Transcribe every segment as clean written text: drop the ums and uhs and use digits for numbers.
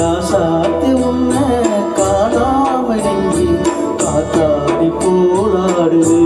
ராசாத்தி உன்னை காணாம நெஞ்சி காத்தாடி போராடுது.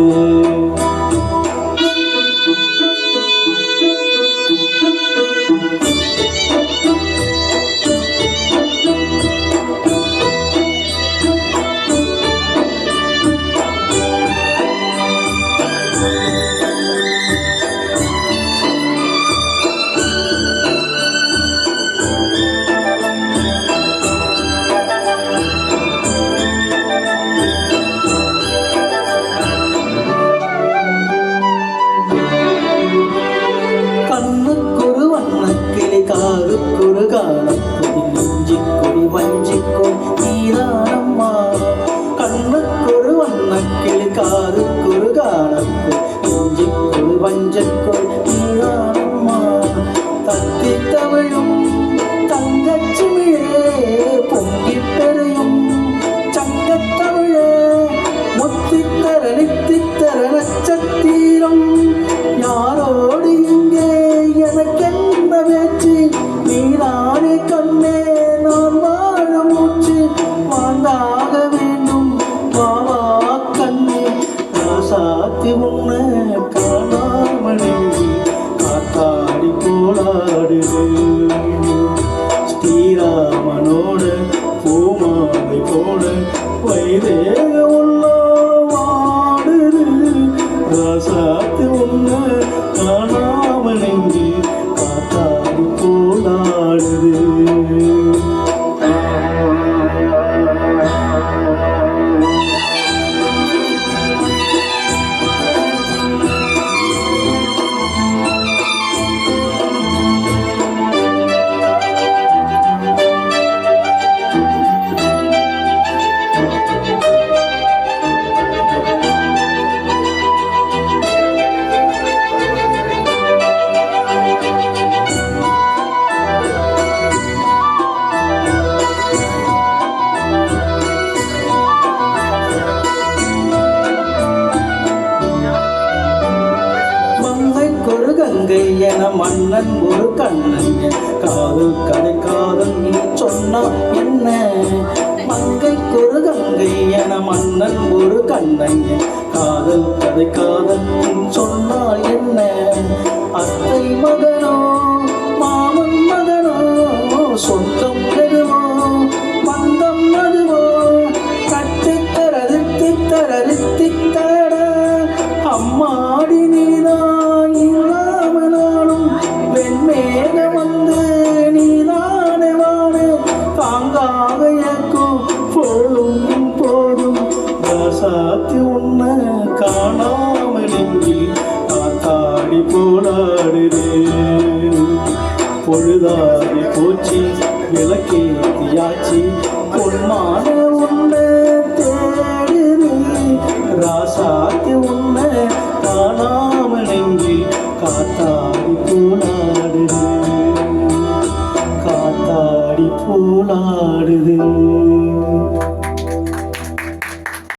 காருக்குரு காலக்குடி நெஞ்சிக்குடி வஞ்சிக்கொடி நீதானம்மா. கண்ணுக்குரு வண்ணக்கிளி காருக்குரு காலக்குடி நெஞ்சிக்குடி வஞ்சக்கொடி நீதானம்மா. தத்தி தவிழும் தங்கச்சிமிழே பொங்கி பெறையும் சங்கத்தமிழே முத்தித்தர நித்தித்தர நட்சத்திரம் யாரோடு இங்கே எனக்கென்ன பேச்சு நீதானே கண்ணே நான் வாழ மூச்சு வாழ்ந்தாக வேண்டும் வாவா கண்ணே. ராசாத்தி உன்னை காணாமல் காத்தாடி போராடுது. ஸ்ரீராமனோட பூமாலை போட வைதேக உள்ள வாடுது. ராசாத்தி உன்னை காணாமல் காத்தாடி போராடுது. கங்கை என மன்னன் ஒரு கண்ணன் காதல் கதை காதல் நீ சொன்னா என்ன. மங்கைக்கொரு கங்கை என மன்னன் ஒரு கண்ணன் காதல் கதை காதல் நீ சொன்னால் என்ன. அத்தை மகனோ மாமன் மகனோ சொந்தம் எதுவோ பந்தம் அதுவோ கட்டித்தரதித்தர அம்மாடி நீதான் இல்லாமலாலும் வெண்மேக வந்து நீதானே வாடு தாங்காக